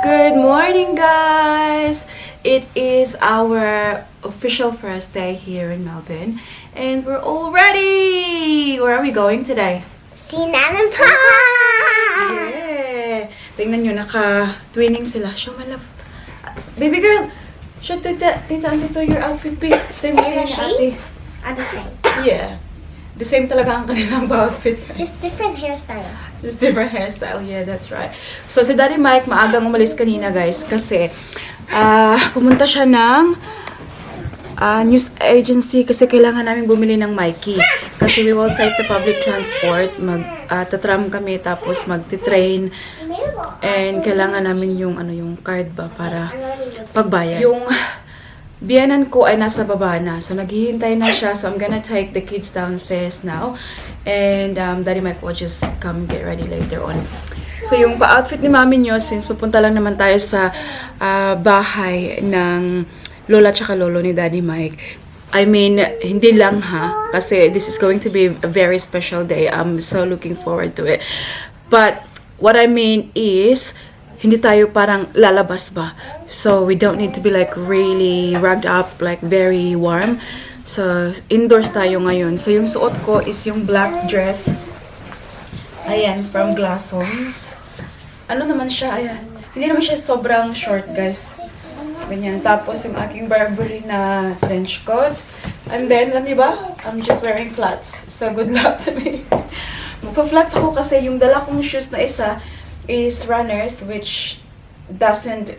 Good morning, guys! It is our official first day here in Melbourne, and we're all ready! Where are we going today? See Nan and Pa! Yeah! Tingnan nyo, naka-twinning sila. Show my love. Baby girl! Show tita andito your outfit, babe. Same with your ate. Are the same. Yeah. The same talaga ang kanilang outfit. Just different hairstyle. Just different hairstyle. Yeah, that's right. So, si Daddy Mike, maagang umalis kanina, guys. Kasi, pumunta siya ng news agency kasi kailangan namin bumili ng Mikey. Kasi we will take the public transport. Tatram kami, tapos magti-train. And kailangan namin yung, yung card ba para pagbayad. Yung biyanan ko ay nasa baba na. So, naghihintay na siya. So, I'm gonna take the kids downstairs now. And Daddy Mike will just come get ready later on. So, yung pa-outfit ni mami nyo, since pupunta lang naman tayo sa bahay ng Lola tsaka Lolo ni Daddy Mike. I mean, hindi lang ha. Kasi this is going to be a very special day. I'm so looking forward to it. But, what I mean is, hindi tayo parang lalabas ba. So, we don't need to be like really rugged up, like very warm. So, indoors tayo ngayon. So, yung suot ko is yung black dress. Ayan, from Glassons. Ano naman siya? Ayan. Hindi naman siya sobrang short, guys. Ganyan. Tapos, yung aking Burberry na trench coat. And then, alam niyo ba? I'm just wearing flats. So, good luck to me. Magpa-flats ako kasi yung dala kong shoes na isa is runners, which doesn't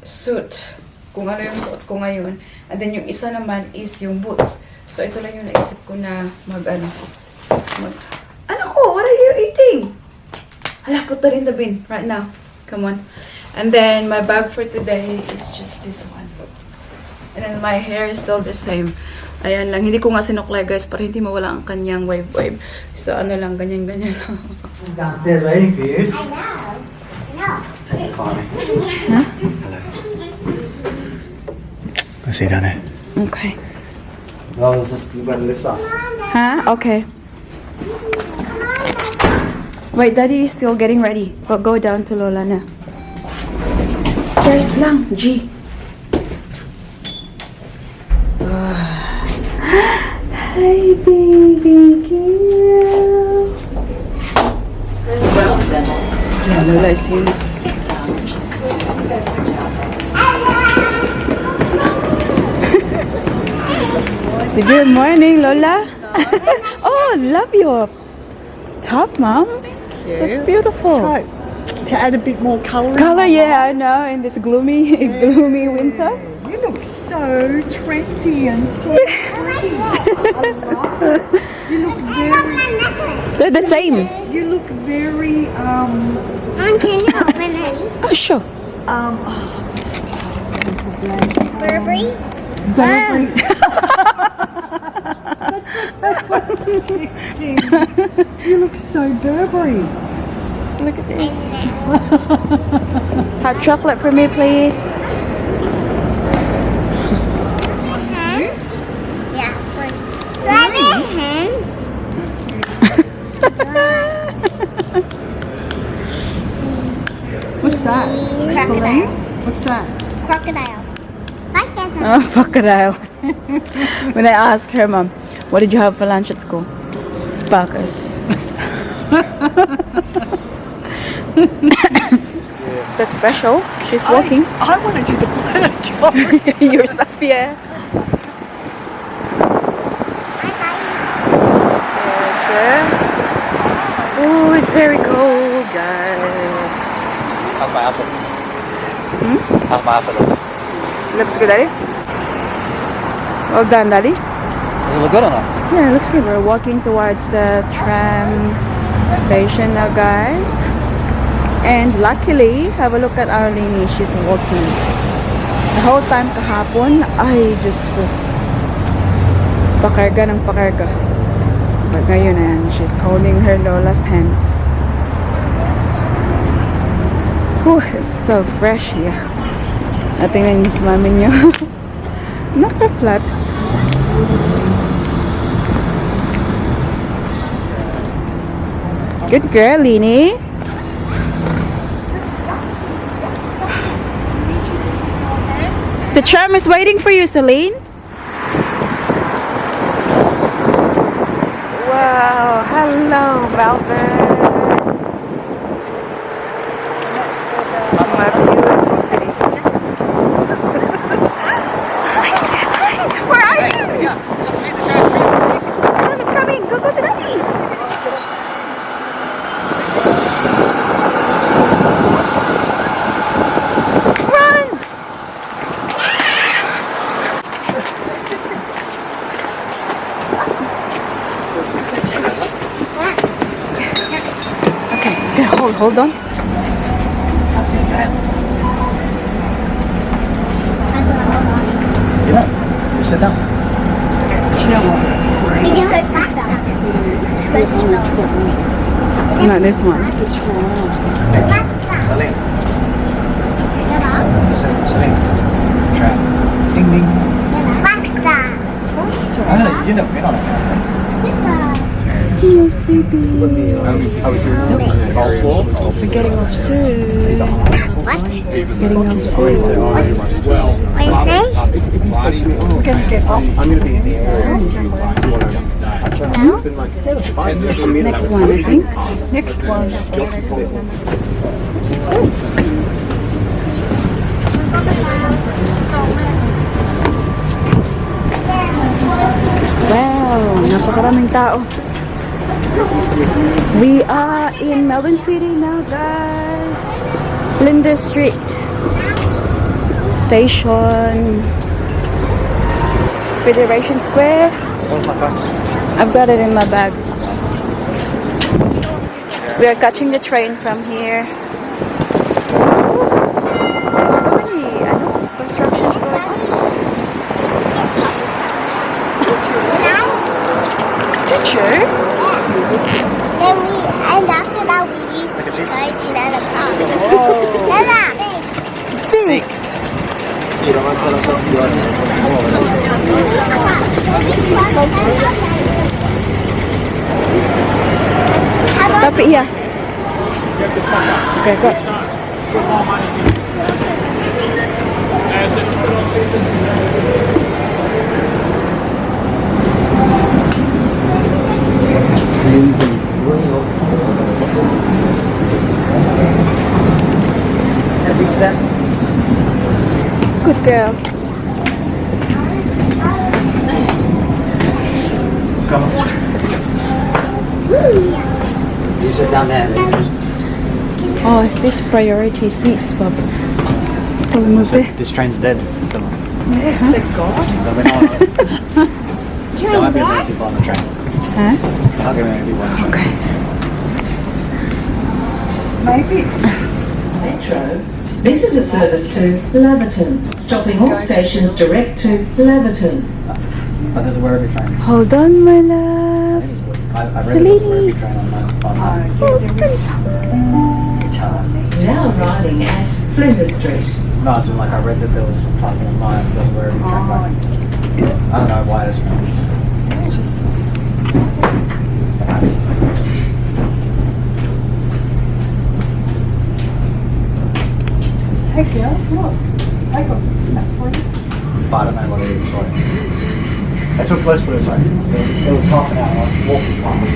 suit kung ano yung suot ko ngayon. And then yung isa naman is yung boots. So ito lang yung naisip ko na ano ko, what are you eating? Hala, put that in the bin right now. Come on. And then my bag for today is just this one. And then my hair is still the same. Ayan lang. Hindi ko nga sinuklay, guys, para hindi mawala ang kanyang wave-wave. So, ano lang, ganyan-ganyan lang. Downstairs waiting for you. I know. No. Huh? Hello. I see down there. Okay. No, it's just you better lift up. Huh? Okay. Wait, Daddy is still getting ready. But go down to Lola na. Cheers lang, G. Hi, baby girl. Yeah, Lola is here. Good morning, Lola. Oh, love your top, Mom. It's beautiful. Right. To add a bit more colour. Color, yeah, I know. In this gloomy winter. You look so trendy and so pretty. I love it. You look very. They're the same. You look very. Can you open it? Oh, sure. Burberry? Burberry. That's what I was thinking. You look so Burberry. Look at this. Hot chocolate for me, please. Hands? Yeah. Do I have hands? What's that? Crocodile. Celine? What's that? Crocodile. Like that. Oh, crocodile. When I asked her, Mom, what did you have for lunch at school? Buckers. That's special. She's walking. I want to do the planetarium. Yourself, yeah. Yes, sir. Oh, it's very cold, guys. How's my outfit? Hmm? How's my outfit look? Looks good, Daddy. Well done, Daddy. Does it look good or not? Yeah, it looks good. We're walking towards the tram station now, guys. And luckily, have a look at our Lini. She's walking. The whole time kahapon, ay, Diyos ko. Pakarga ng pakarga. But ngayon, ayan, she's holding her Lola's hands. Whew, it's so fresh here. At tingnan niyo si mami niyo. Naka-flat. Good girl, Lini. The tram is waiting for you, Celine. Wow, hello, Melbourne. My beautiful city. Where are you? Tram is coming. Go to the tree. Run! Okay, hold on. You sit down. Not this one. Celine. Celine. Trap. Ding ding. I know you know you're not a fan, right? Yes, baby. I was here. We're getting off soon. Getting off soon. What do you say? We're going to get off. I'm gonna be in the area. Next one, I think. Next one. Wow, napakaraming tao. We are in Melbourne City now, guys. Flinders Street Station, Federation Square. I've got it in my bag. We are catching the train from here. There's so many, constructions going on. Did you? And after that we used to go to the car. Lola! Think. You don't want to tell Tapi iya. Okay, go. Reach that. Good girl. Come on. You sit down there. Oh, this priority seats, Bob. This train's dead. Is it gone? There might be a lot of people on the train. Huh? I'll give many people on the train. Okay. Maybe. Metro. This is a service to Laverton, stopping all stations direct to Laverton. Oh, there's a Werribee train. Hold on, my love. I've read there's a Werribee train on my phone. Yeah, there is. Now arriving at Flinders Street. No, it's like I read that there was a platform on mine, there's a Werribee train running. I don't know why it's Just hey girls, look. I got a free. But I don't know what it is, sorry. It took less, but it's like, it was half an hour walking past.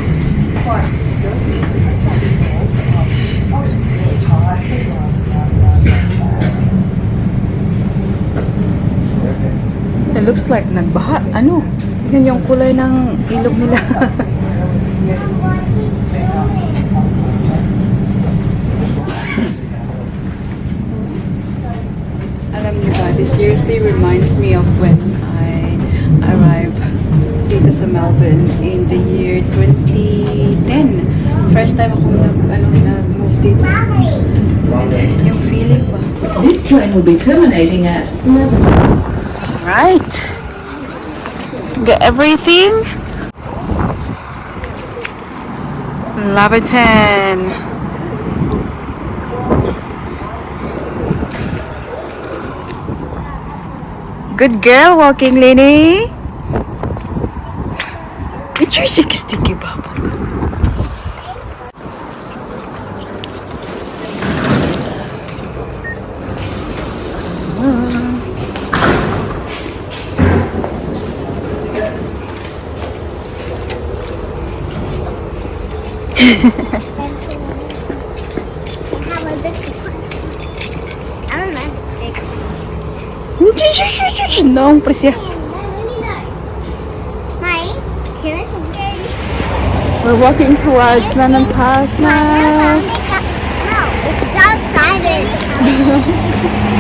Quite good. I was really tired last night. It looks like nagbaha. Ano? Yan yung kulay ng ilog nila. Alam niyo ba, this seriously reminds me of when I arrived dito sa Melbourne in the year 2010. First time akong nag-move dito. And yung feeling ba? This train will be terminating at Laverton. Right. Get everything. Laverton. Good girl walking, Lenny. It's your 60 kebab. this is I don't know if it's big. No, Prisya. Mine, can I scare you? We're walking towards Nanan Pass No, now. it's so excited.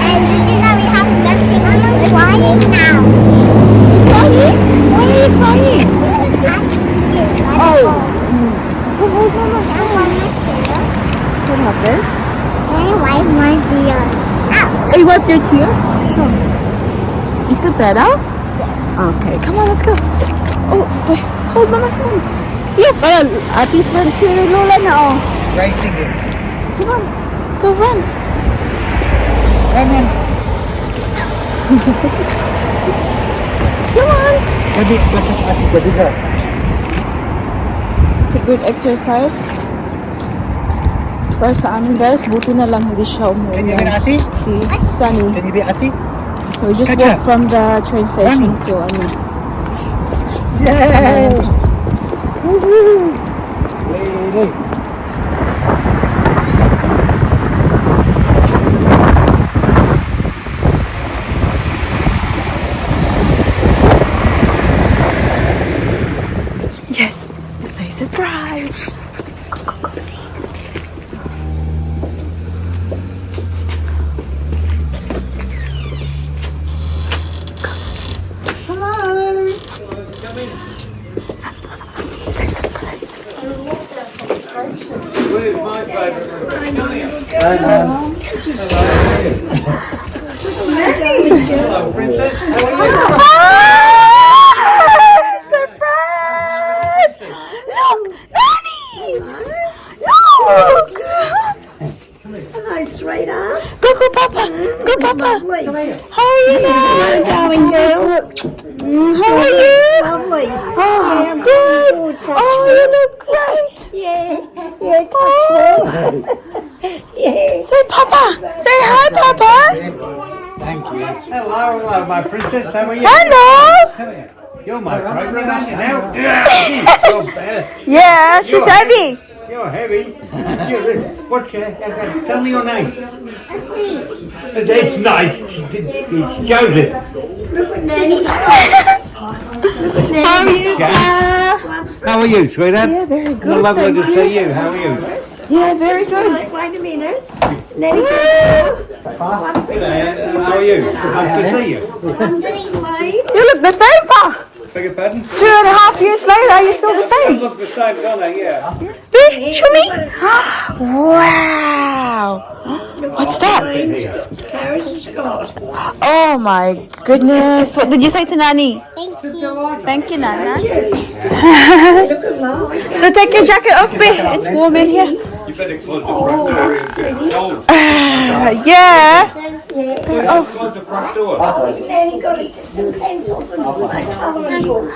And did you know we have matching on them? Flying now. Crying? Why are you crying? Oh. Come hold Mama's hand. What happened? I wipe my tears. Ow. You wipe your tears? Is that better? Okay, come on, let's go. Oh, wait, hold Mama's hand. Look, Atis went to Lola now. Racing it. Come on, go run. Run in. Come on. Maybe look at Ati the bigger. It's a good exercise. Para sa amin guys, buti na lang hindi siya umuwi. Can you be Ati? See, sunny. Can you be Ati? So we just Gotcha. walk from the train station to Yay! Woohoo! Lady. Yes, it's a surprise. Go, go, go. It's a surprise. Where's my favourite? Hello, Princess. How are you? Surprise! Look, Nanny! Look! Hello, sweetheart. Go, go, Papa! Go, Papa! How are you now? Darling girl. How are you? Lovely. Oh, good! Oh, you look great! Yeah. Yeah, touch me. Yeah. Say Papa! Say hi, Papa! Thank you. Hello, my princess. How are you? Hello! Come here. You're my favourite, aren't you now? You're better. Yeah, she's heavy. You're heavy. What's your... Tell me your name. It's nice. It's Joseph. How are you? How are you, sweetheart? Yeah, very good. Lovely to thank see you. How are you? Yeah, very good. Wait a minute. Nanny, How are you? Nice to see you. You look the same, Pa. Beg your pardon? 2.5 years later, you're still the I same. look the same, don't I? Yeah. See, show me. Wow. What's that? Carriage Scott. Oh my goodness. What did you say to Nani? Thank you. Thank you, Nana. Look alive. So take your jacket off, babe. It's warm in here. You better close the front door. It's cold. Yeah. Close the front door. Nanny got some pencils and my colouring book.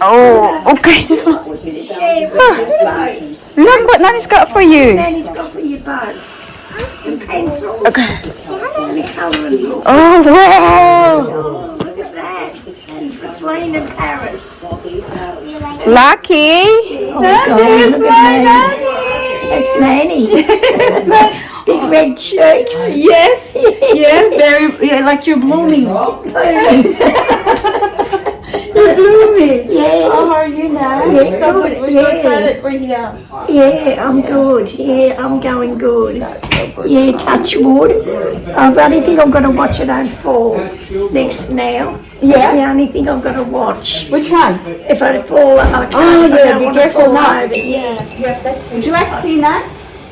Oh, okay. This one. Share with us both. Look what Nani's got for you. Nanny's got for you both. Some pencils Okay. and a colouring book. Oh, wow. Oh, look at that. And it's Wayne and Paris. Lucky. That is my Nani. That's Nanny. Big red cheeks. Yes. Yeah, very, yeah, like you're blooming. You're blooming. Yeah. How are you now? Yeah, So good. We're so yeah. excited for you. Yeah, I'm good. Yeah, I'm going good. Yeah, touch wood. I think I've got to watch it on 4 next now. Yeah? That's the only thing I've got to watch. Which one? If I fall, I can't. Oh, I yeah, don't be want to careful fall now. over. Yeah. Would you like to see that?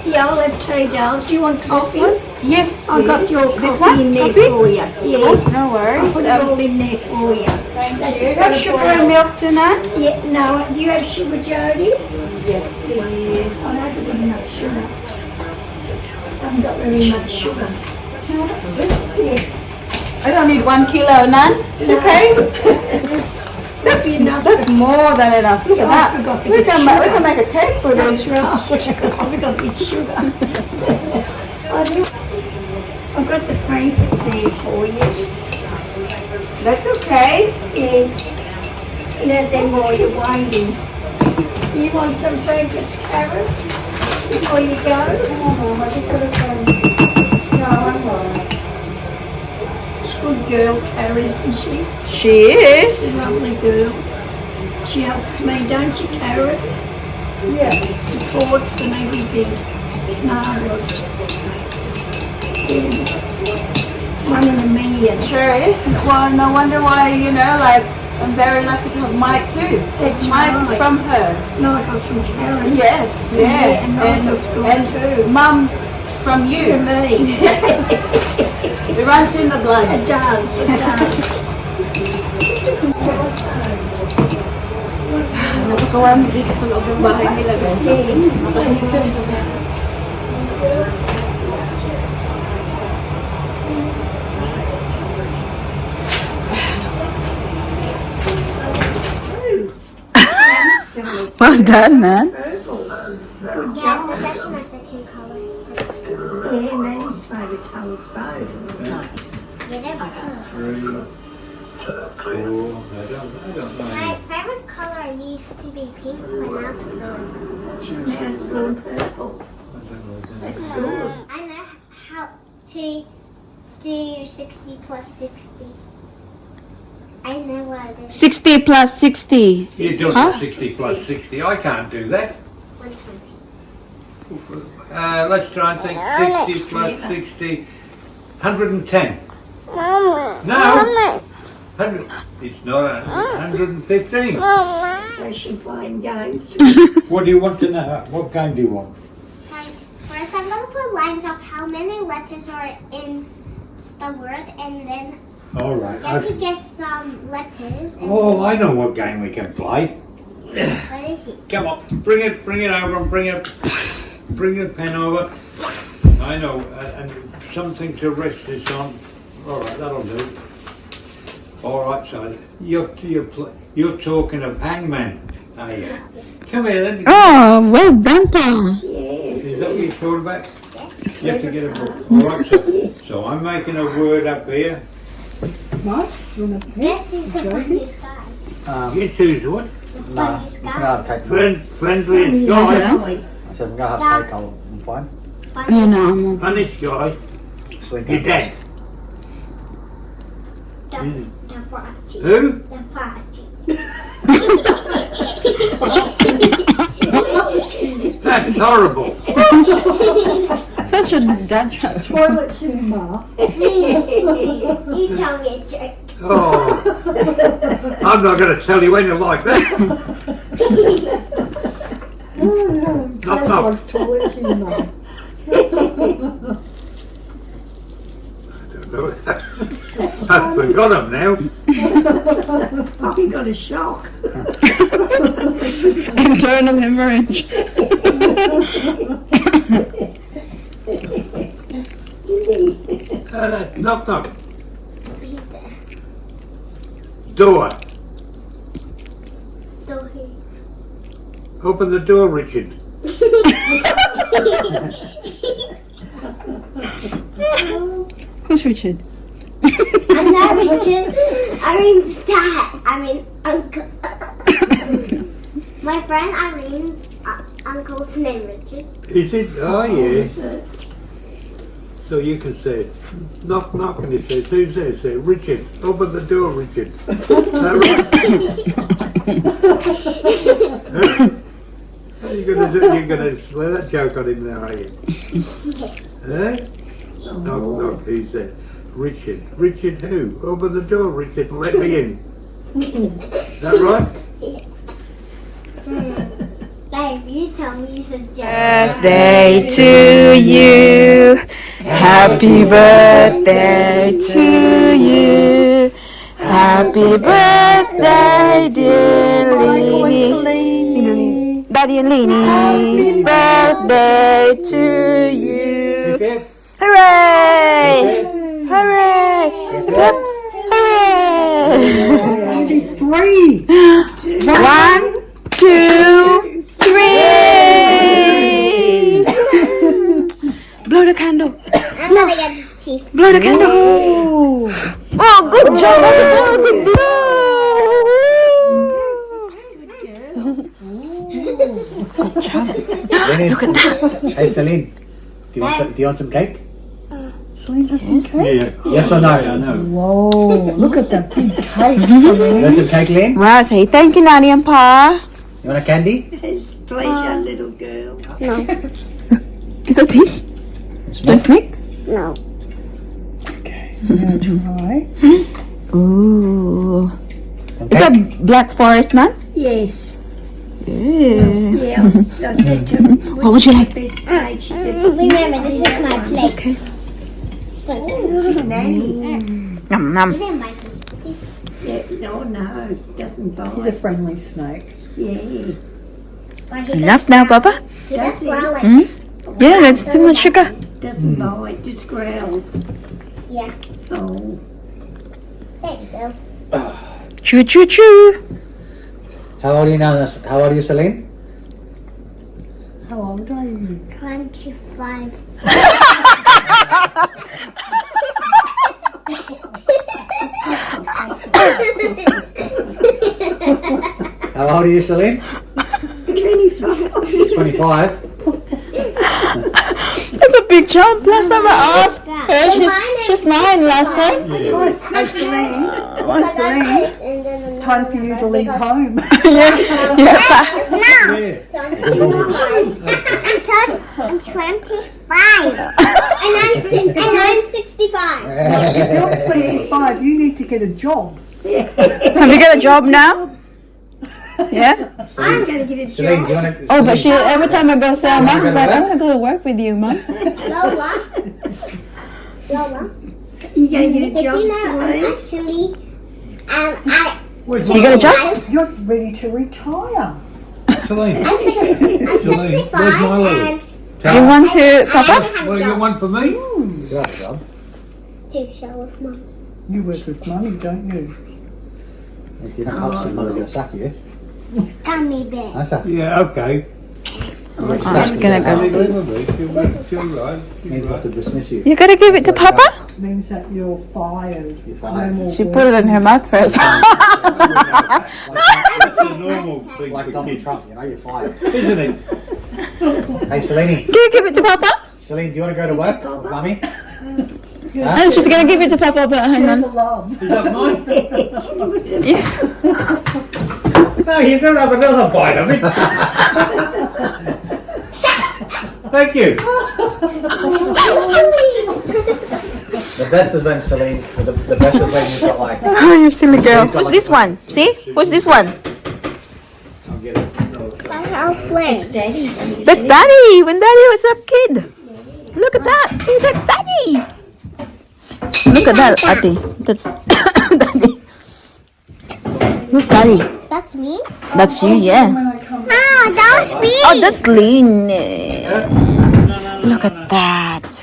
Yeah, I'll have tea, darling. Do you want coffee? Yes. I've got your This coffee one? in there Coffee? for you. Yes. No I'll worries. put it all in there for you. That's Do you have sugar and milk tonight? Yeah, no. Do you have sugar, Jody? Yes, please. I haven't got enough sugar. I haven't got very much sugar. Yeah. I don't need 1 kilo, none. It's okay. That's more than enough. Look at I that. forgot to We get can sugar. make a cake for That's this. right. I forgot to get sugar. I've got the frankfurts there for you. That's okay. Yes. You know them while you're waiting. You want some frankfurts, Karen? Before you go? I just gotta girl, Karen, isn't she? She is. A lovely girl. She helps me, don't you, Karen? Yeah. Supports and everything. Marvellous. Yeah. One in a million. Sure is. Well, no wonder why, you know, like, I'm very lucky to have Mike too. That's Mike's right. from her. Michael's from Karen. Yes, yeah. And Michael's good too. Mum's from you. To me. Yes. It runs in the blood. It does, it does. Napakawarm dito sa loob ng bahay nila, guys. Naka-heater sa bahay. Well done, man. Yeah, that's actually my second color. Yeah, Nanny's favourite colour's both. Yeah, they're both. My favorite color used to be pink, but now it's blue. Now it's blue and purple. That's good. I know how to do 60 plus 60. I know what it is. 60 plus 60. You're doing Huh? 60 plus 60. I can't do that. 120. Let's try and think. 60 plus 60. 110. No. 100. It's not 115. So she's playing games. What do you want to know? What game do you want? So, first I'm going to put lines of how many letters are in the word, and then All right. you have to guess some letters. And Oh, I know what game we can play. what is it? Come on, bring it over and bring the pen over. I know, and something to rest this on. All right, that'll do. All right, so you're talking of Hangman, are you? Come here then. Oh, well done, Pa. Is that what you're talking about? You have to get a book. All right, so I'm making a word up here. Guess who's the funniest guy? You choose what? The funniest guy. Friendliest guy. Exactly. I said, I'm going to have cake, I'm fine. Ayan na, amo. Funniest guy. Sleep Your dad. The party. Who? The party. That's horrible. Such a dad joke. Toilet humour. You tell me a joke. Oh, I'm not going to tell you anything like that. Knock, knock. Toilet humour. I've forgot him now. Oh, he got a shock. Internal hemorrhage. Knock, knock. Who's there? Door. Door here. Open the door, Richard. Who's Richard? I'm not Richard. I mean dad. I mean uncle. My friend Irene's uncle's name Richard. Is it? Oh, yeah. Is it? So you can say, knock, knock, and he says, who's there? Say, Richard. Open the door, Richard. Is that right? You're gonna play that joke on him now, are you? Eh? Knock, knock, who's there? Richard. Richard who? Open the door, Richard, and let me in. Is that right? Babe, you tell me you said joke. Birthday to you. Happy birthday to you. Happy birthday, dear Lini. Daddy and Lini. Happy birthday to you. Hip, Hooray! hip, Hooray! Hip, hooray! 3. 1, 2, 3. Blow the candle. I'm gonna get his teeth. Blow the candle. Oh, good job. Good blow. Look at that. Hey, Celine, do you want some cake? Celine have some cake? Yeah. Yes or no? I know. Whoa, look at the big cake, Celine. There's some cake, Lynn. Wow, say thank you, Nanny and Pa. You want a candy? It's pleasure, little girl. No, Is that it? A snake? no. I'm going to try. Ooh. Some Is cake? that Black Forest nut? Yes. Yeah. Yeah, I said to her, What would you like? this cake? She said, Remember, this is my plate. Nanny. Nom nom. You didn't bite me. Yeah, no, it doesn't He's a bite. friendly snake. Yeah. But he does Enough now, growl- Papa? He does growl like, Yeah, that's too much sugar. Doesn't bite, just growls. yeah, Oh. there you go. Choo choo choo. How old are you now? How old are you, Celine? How old are you? 25. How old are you, Celine? 25. That's a big jump. Last time I asked her, she's 9 last time. Hey, Celine, Because I'm Celine, 6 and then it's time for you to leave home. Yeah, Pa. No! Yeah. So I'm 65. I'm 25. And I'm 65. You're 25, you need to get a job. Have you got a job now? Yeah? I'm going to get a Celine, job. do you want to? Oh, but she every time I go say, Mom's gonna like, work? I'm gonna go to work with you, Mom. Lola. Lola. You going to get a Did job, you know I'm Celine? actually, You got a job? You're ready to retire. Celine. I'm Celine, 65 where's my Lolo? and You want to, I Papa? have a Well, you got job one for me? You have a job. to share with Mom. You work with Mummy, don't you? If you don't help someone, Mother's going to sack you. Gummy bear. That's a Yeah, okay. I'm just gonna go. Leave it with me. She'll right. means we have to dismiss you. You gotta give it to Papa? Means that you're fired. You're fired. No more She work. put it in her mouth first. That's the normal thing Like for Donald kids, Trump, you know, you're fired. isn't it? Hey, Celine. Can you give it to Papa? Celine, do you want to go to work with Mummy? And she's gonna give it to Papa, but hang Share the on. love. Is that mine? Yes. No, you don't have another bite of it. Thank you. The best is when Celine, the best is when you've got like, Oh, you're silly girl. Who's this one? See? Who's this one? I'll get it. I'll flip. Daddy. That's Daddy. When Daddy was a kid. Look at that. See, that's Daddy. Look at that, Ati. That's Daddy. Who's Daddy? That's me? That's you, yeah. When I come No, that was me. Oh, that's Lynn. Look at that.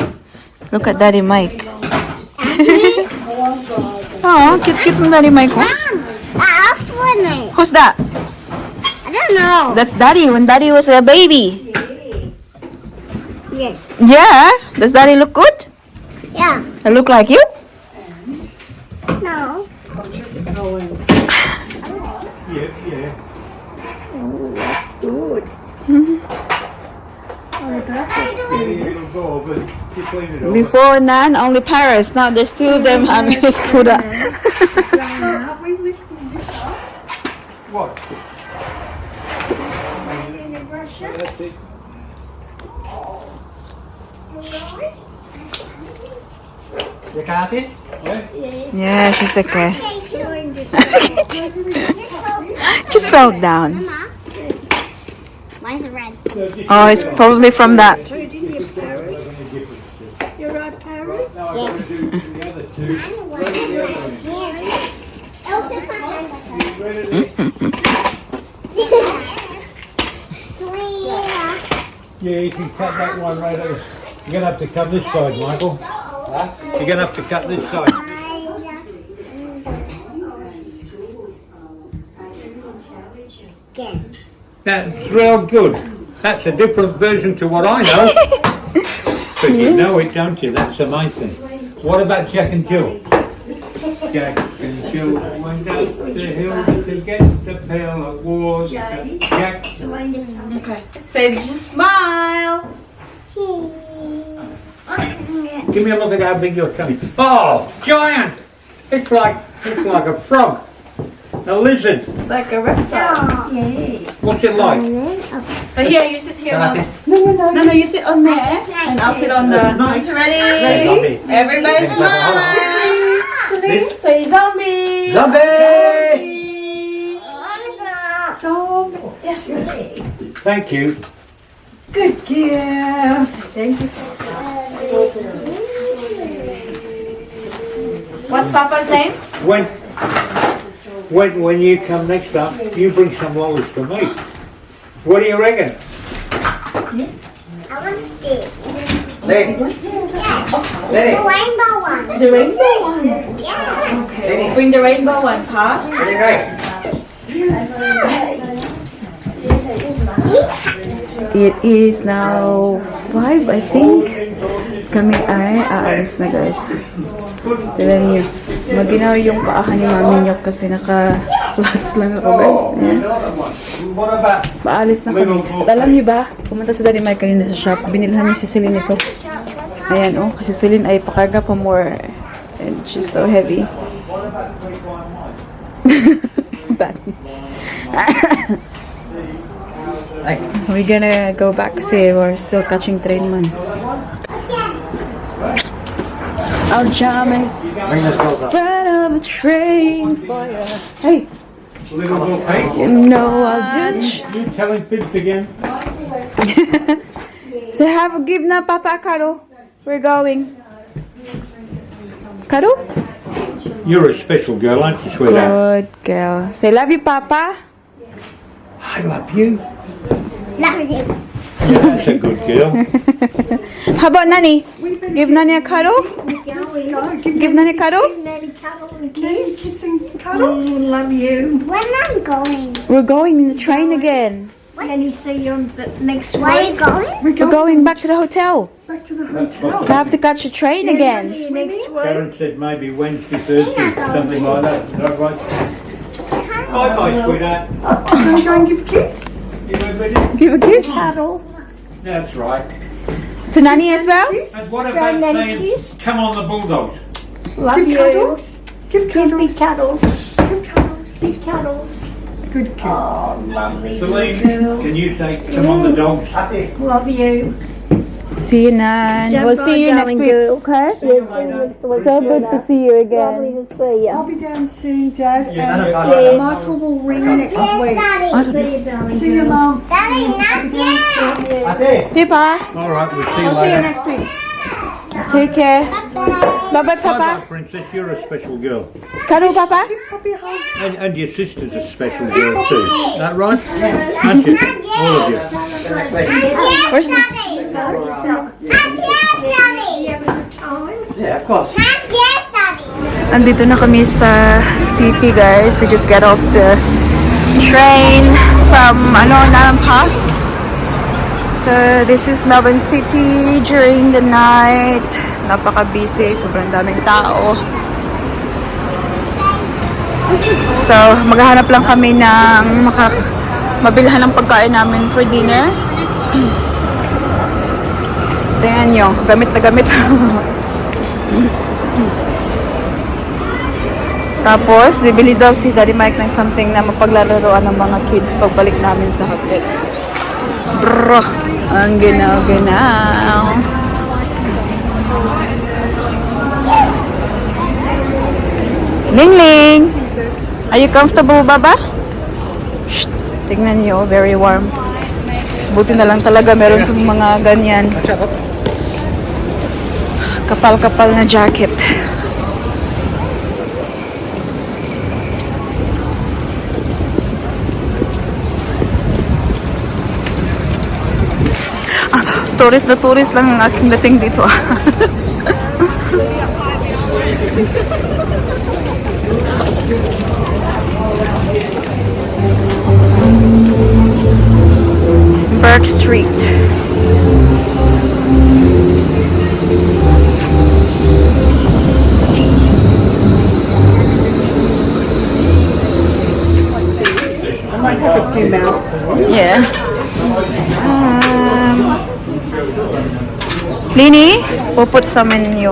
Look at Daddy Mike. Oh, cute from Daddy Mike. Huh? Mom, I'll flip it. Who's that? I don't know. That's Daddy when Daddy was a baby. Yes. Yeah. Does Daddy look good? Yeah. I look like you? No. Yeah. That's good. It'll go, but you clean it up. Before Nan, only Paris. Now there's two of them having a scooter. Are we lifting this up? What? That's it. you can't it? Yeah, she's okay. Just Just fell down. Mama. Why is it red? Oh, it's probably from that. You're right, Paris? Now I've got to do the other two. Yeah, you can cut that one right over. You're going to have to cut this side, Michael. You're going to have to cut this side. That's real good. That's a different version to what I know. But you know it, don't you? That's the main thing. What about Jack and Jill? Jack and Jill went up the hill to get the pail of water. Jack. Okay. Say just smile. Give me a look at how big your tummy. Oh, giant! It's like a frog, a lizard. Like a reptile. Yeah. What's it like? So here, you sit here. Kalahati. No, you sit on there, and I'll sit on the. Ready? Zombie. Everybody smile. Say zombie. Zombie! Thank you. Good gift. Thank you. What's Papa's name? When you come next time, you bring some lollies for me. What do you reckon? I want to speak. Lenny, The Lenny, rainbow one. The rainbow one. Yeah. Okay. Bring the rainbow one, Pa. Lenny, right? It is now 5, I think. Kami ay aalis na, guys. Tignan niyo. Maginaw yung paahan ni Mami niyo kasi naka-flats lang ako, guys. Ayan. What about? Paalis na kami. At alam niyo ba, pumunta sa Daddy Mike kanina sa shop. Binilhan niya si Celine ito. Ayan, oh. Kasi Celine ay pakarga pa more. And she's so heavy. Bad. We're gonna go back kasi we're still catching train man. I'll jam in Bring those clothes up. front of a train for you. Hey, Liverpool, hey? you know I'll do. You telling fibs again? Say have a give na Papa Caro. We're going. Caro? You're a special girl, aren't you, sweetheart? Good girl. Say love you, Papa. I love you. Love you. That's a good girl. How about Nani? Give Nani a cuddle? Give Nani a cuddle? Love you. When I'm going. We're going in the train again. Lenny, see you on the next Where are you week. going? We're going back to the hotel. Back to the hotel. We have to catch a train again. See you next week. Karen said maybe Wednesday, Thursday, something like that. Is that right? Bye-bye, sweetheart. Can we go and give a kiss? You went with it? Give a kiss. Cuddle. That's right. To Nani as well? And what about saying, come on the Bulldogs? Love Give you. cuddles. Give Give me cuddles. cuddles. Give cuddles. Big cuddles. Good kiss. Oh, lovely. Celine, girl. can you say, come on the dogs? Love you. See you, Nan. Jump We'll on, see you next darling week. girl. Okay? So good to see you Lovely again. to see you. I'll be down seeing Dad Yeah, and Yes. Michael will ring next Yes, week. Daddy. See you, darling. See you, girl. Mum. Daddy, not yet. Ate! See you, Pa. All right, we'll see you We'll see you later. next week. Take care. Bye. Bye-bye, Bye-bye, Papa. Princess. You're a special girl. Cuddle, Papa. Puppy hug. And your sister's a special girl too. Is that right? Aren't you? All of you. Next week. Where's Not the... yet, Daddy. You having a good time? Yeah, of course. Not yet, Daddy. Andito na kami sa city, guys. We just got off the train from Nampa. So this is Melbourne City during the night. Napaka-busy, sobrang daming tao. So maghahanap lang kami ng mabilhan ng pagkain namin for dinner. Tingnan nyo, gamit na gamit. Tapos, bibili daw si Daddy Mike ng something na mapaglalaroan ng mga kids pagbalik namin sa hotel. Bro, ang ginaw-ginaw. Ling-ling! Are you comfortable, Baba? Shh, tingnan niyo, very warm. Buti na lang talaga meron kang mga ganyan. Kapal-kapal na jacket. Tourist na tourist lang ang aking dating dito. Burke Street. I might have a few mouthfuls. Yeah. Lini, we'll put some in you.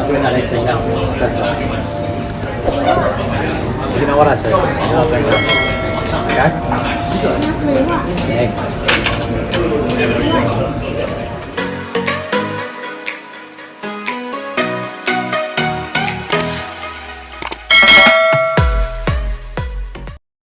Doing that next thing now. That's right. You know what I said? I'll take that. Okay? Yeah.